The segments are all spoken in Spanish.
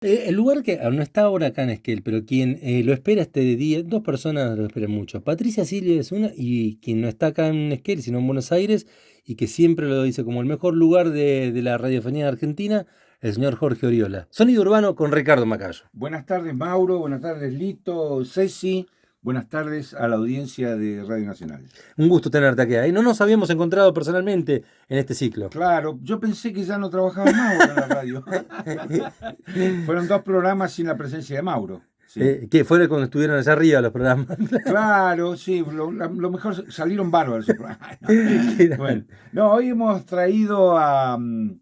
El lugar que no está ahora acá en Esquel, pero quien lo espera este día, dos personas lo esperan mucho. Patricia Silvia es una, y quien no está acá en Esquel, sino en Buenos Aires, y que siempre lo dice como el mejor lugar de la radiofonía de Argentina, el señor Jorge Oriola. Sonido urbano con Ricardo Macayo. Buenas tardes, Mauro. Buenas tardes, Lito, Ceci. Buenas tardes a la audiencia de Radio Nacional. Un gusto tenerte aquí. No nos habíamos encontrado personalmente en este ciclo. Claro, yo pensé que ya no trabajaba Mauro en la radio. Fueron dos programas sin la presencia de Mauro. Sí. Que fue cuando estuvieron allá arriba los programas. Claro, sí, lo mejor salieron bárbaros esos programas. Qué Bueno, grande. no, hoy hemos traído vamos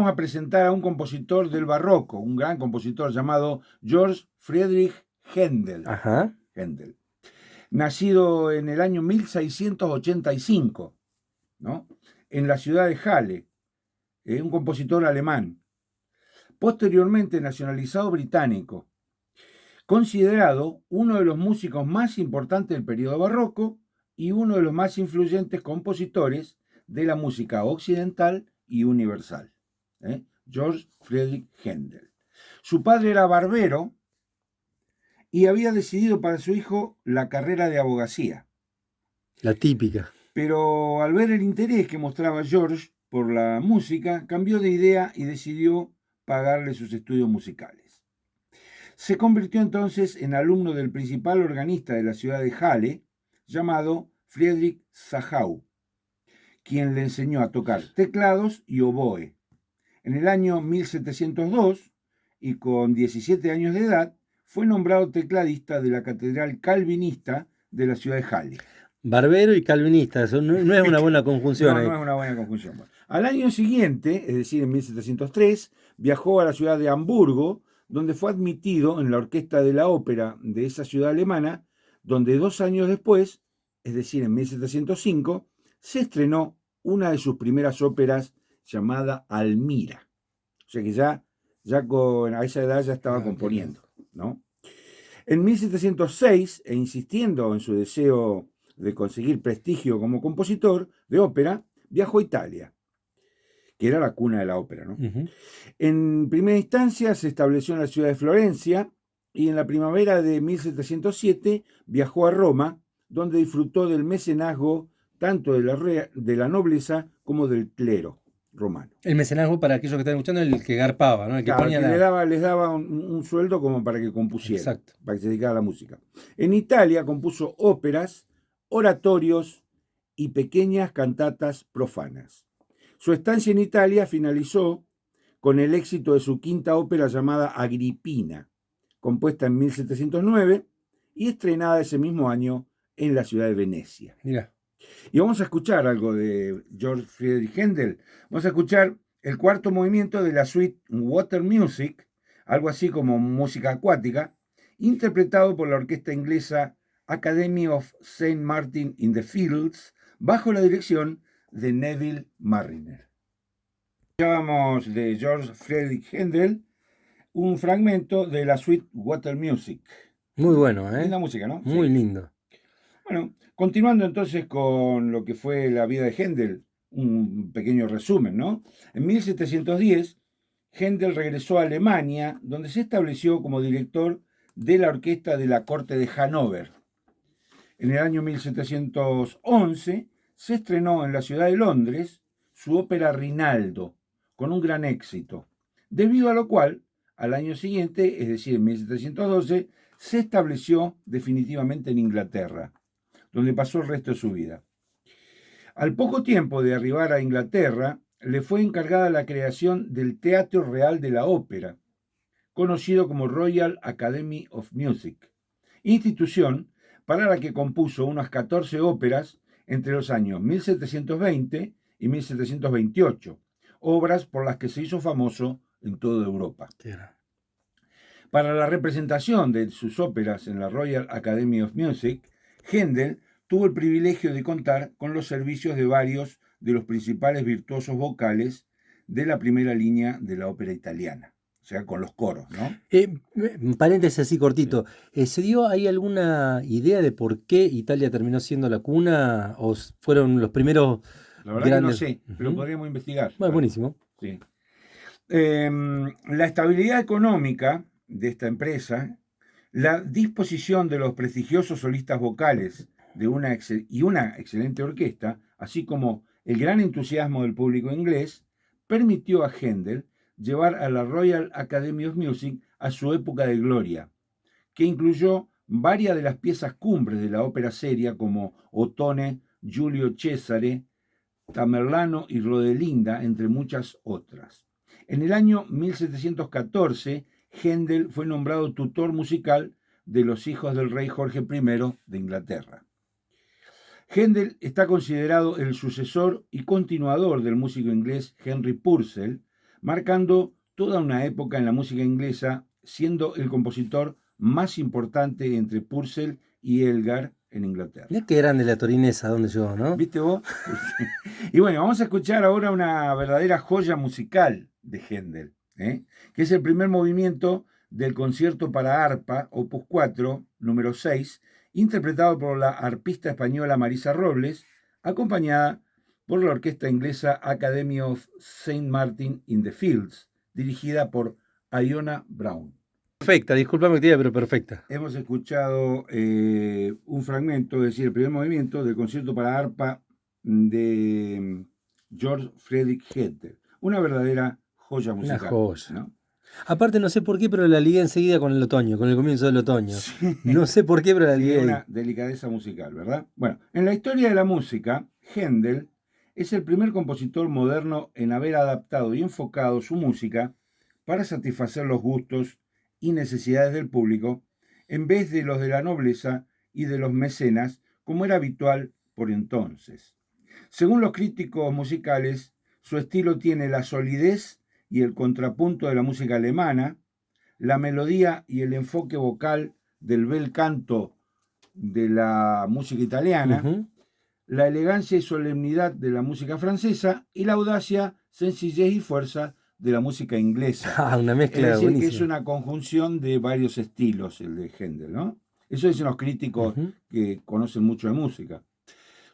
a presentar a un compositor del barroco, un gran compositor llamado George Friedrich Händel. Ajá. Händel. Nacido en el año 1685, ¿no? En la ciudad de Halle, un compositor alemán, posteriormente nacionalizado británico, considerado uno de los músicos más importantes del periodo barroco y uno de los más influyentes compositores de la música occidental y universal. George Friedrich Händel. Su padre era barbero y había decidido para su hijo la carrera de abogacía. La típica. Pero al ver el interés que mostraba George por la música, cambió de idea y decidió pagarle sus estudios musicales. Se convirtió entonces en alumno del principal organista de la ciudad de Halle, llamado Friedrich Sachau, quien le enseñó a tocar teclados y oboe. En el año 1702, y con 17 años de edad, fue nombrado tecladista de la Catedral Calvinista de la ciudad de Halle. Barbero y calvinista, eso no es una buena conjunción No, ahí. no es una buena conjunción. Bueno, al año siguiente, es decir, en 1703, viajó a la ciudad de Hamburgo, donde fue admitido en la orquesta de la ópera de esa ciudad alemana, donde 2 años después, es decir, en 1705, se estrenó una de sus primeras óperas llamada Almira. O sea que a esa edad ya estaba componiendo, ¿no? En 1706, e insistiendo en su deseo de conseguir prestigio como compositor de ópera, viajó a Italia, que era la cuna de la ópera, ¿no? Uh-huh. En primera instancia se estableció en la ciudad de Florencia y en la primavera de 1707 viajó a Roma, donde disfrutó del mecenazgo tanto de la nobleza como del clero romano. El mecenazgo, para aquellos que están escuchando, el que garpaba, ¿no? El que Claro, ponía que la. les daba un sueldo como para que compusieran, Exacto. para que se dedicara a la música. En Italia compuso óperas, oratorios y pequeñas cantatas profanas. Su estancia en Italia finalizó con el éxito de su quinta ópera llamada Agripina, compuesta en 1709 y estrenada ese mismo año en la ciudad de Venecia. Mira. Y vamos a escuchar algo de George Friedrich Händel. Vamos a escuchar el cuarto movimiento de la suite Water Music, algo así como música acuática, interpretado por la orquesta inglesa Academy of St. Martin in the Fields, bajo la dirección de Neville Marriner. Escuchábamos de George Friedrich Händel un fragmento de la suite Water Music. Muy bueno, ¿eh? Linda música, ¿no? Muy Sí. lindo. Bueno, continuando entonces con lo que fue la vida de Händel, un pequeño resumen, ¿no? En 1710, Händel regresó a Alemania, donde se estableció como director de la orquesta de la corte de Hannover. En el año 1711 se estrenó en la ciudad de Londres su ópera Rinaldo, con un gran éxito, debido a lo cual, al año siguiente, es decir, en 1712, se estableció definitivamente en Inglaterra, donde pasó el resto de su vida. Al poco tiempo de arribar a Inglaterra, le fue encargada la creación del Teatro Real de la Ópera, conocido como Royal Academy of Music, institución para la que compuso unas 14 óperas entre los años 1720 y 1728, obras por las que se hizo famoso en toda Europa. Para la representación de sus óperas en la Royal Academy of Music, Händel tuvo el privilegio de contar con los servicios de varios de los principales virtuosos vocales de la primera línea de la ópera italiana, o sea, con los coros, ¿no? Paréntesis así cortito. ¿Se dio ahí alguna idea de por qué Italia terminó siendo la cuna o fueron los primeros La verdad grandes? que no sé, pero podríamos investigar. Bueno, buenísimo. Sí. La estabilidad económica de esta empresa, la disposición de los prestigiosos solistas vocales y una excelente orquesta, así como el gran entusiasmo del público inglés, permitió a Händel llevar a la Royal Academy of Music a su época de gloria, que incluyó varias de las piezas cumbres de la ópera seria como Ottone, Giulio Cesare, Tamerlano y Rodelinda, entre muchas otras. En el año 1714, Händel fue nombrado tutor musical de los hijos del rey Jorge I de Inglaterra. Händel está considerado el sucesor y continuador del músico inglés Henry Purcell, marcando toda una época en la música inglesa, siendo el compositor más importante entre Purcell y Elgar en Inglaterra. Mirá qué grande la torinesa, donde llegó, ¿no? ¿Viste vos? Y bueno, vamos a escuchar ahora una verdadera joya musical de Händel, que es el primer movimiento del concierto para arpa, opus 4, número 6, interpretado por la arpista española Marisa Robles, acompañada por la orquesta inglesa Academy of St. Martin in the Fields, dirigida por Iona Brown. Perfecta, discúlpame que te diga, pero perfecta. Hemos escuchado un fragmento, es decir, el primer movimiento del concierto para arpa de George Friedrich Händel. Una verdadera joya musical. Una joya. ¿No? Aparte, no sé por qué, pero la ligué enseguida con el otoño, con el comienzo del otoño. Sí. No sé por qué, pero la ligué. Una delicadeza musical, ¿verdad? Bueno, en la historia de la música, Händel es el primer compositor moderno en haber adaptado y enfocado su música para satisfacer los gustos y necesidades del público, en vez de los de la nobleza y de los mecenas, como era habitual por entonces. Según los críticos musicales, su estilo tiene la solidez y el contrapunto de la música alemana, la melodía y el enfoque vocal del bel canto de la música italiana, la elegancia y solemnidad de la música francesa y la audacia, sencillez y fuerza de la música inglesa. Una mezcla es decir, buenísima. que es una conjunción de varios estilos el de Händel, ¿no? Eso dicen los críticos que conocen mucho de música.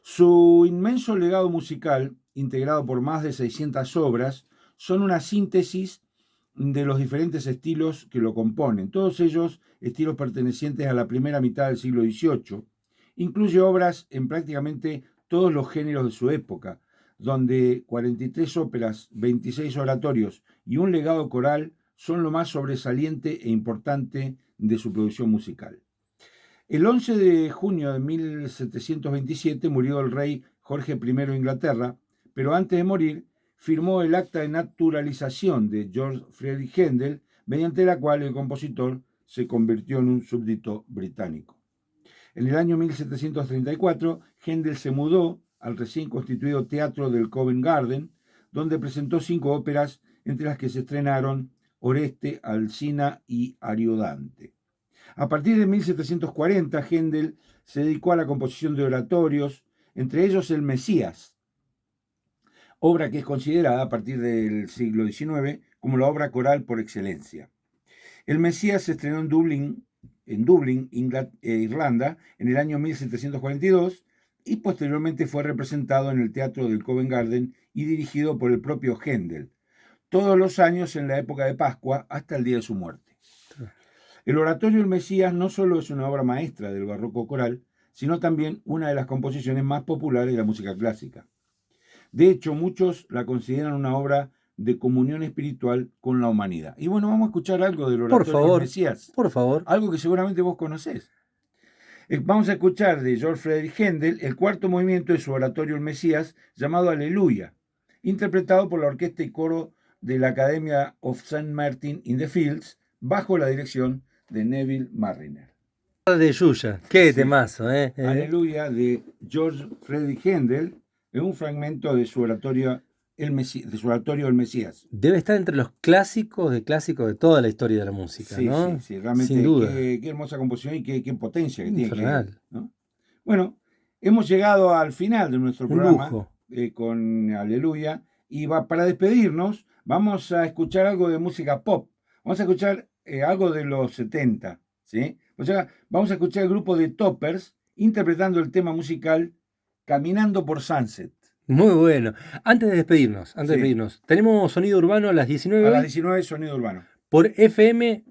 Su inmenso legado musical, integrado por más de 600 obras, son una síntesis de los diferentes estilos que lo componen, todos ellos estilos pertenecientes a la primera mitad del siglo XVIII. Incluye obras en prácticamente todos los géneros de su época, donde 43 óperas, 26 oratorios y un legado coral son lo más sobresaliente e importante de su producción musical. El 11 de junio de 1727 murió el rey Jorge I de Inglaterra, pero antes de morir firmó el acta de naturalización de George Friedrich Händel, mediante la cual el compositor se convirtió en un súbdito británico. En el año 1734, Händel se mudó al recién constituido Teatro del Covent Garden, donde presentó 5 óperas, entre las que se estrenaron Oreste, Alcina y Ariodante. A partir de 1740, Händel se dedicó a la composición de oratorios, entre ellos el Mesías, obra que es considerada a partir del siglo XIX como la obra coral por excelencia. El Mesías se estrenó en Dublín, Irlanda, en el año 1742 y posteriormente fue representado en el Teatro del Covent Garden y dirigido por el propio Händel, todos los años en la época de Pascua hasta el día de su muerte. El oratorio El Mesías no solo es una obra maestra del barroco coral, sino también una de las composiciones más populares de la música clásica. De hecho, muchos la consideran una obra de comunión espiritual con la humanidad. Y bueno, vamos a escuchar algo del oratorio El Mesías. Por favor. Algo que seguramente vos conocés. Vamos a escuchar de George Friedrich Händel el cuarto movimiento de su oratorio El Mesías, llamado Aleluya, interpretado por la orquesta y coro de la Academia of St. Martin in the Fields, bajo la dirección de Neville Marriner. De Yuya, qué temazo, Aleluya de George Friedrich Händel, es un fragmento de su oratorio El Mesías. Debe estar entre los clásicos de toda la historia de la música, sí, ¿no? Sí, realmente. Sin duda. Qué hermosa composición y qué potencia que Infernal. tiene. ¿No? Bueno, hemos llegado al final de nuestro programa lujo. Con Aleluya. Y para despedirnos, vamos a escuchar algo de música pop. Vamos a escuchar algo de los 70, ¿sí? O sea, vamos a escuchar el grupo de Toppers interpretando el tema musical Caminando por Sunset. Muy bueno. Antes de Sí, despedirnos, tenemos Sonido Urbano a las 19 a las hoy 19 Sonido Urbano. por FM,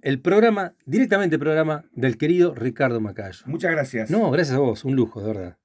directamente el programa del querido Ricardo Macayo. Muchas gracias. No, gracias a vos, un lujo, de verdad.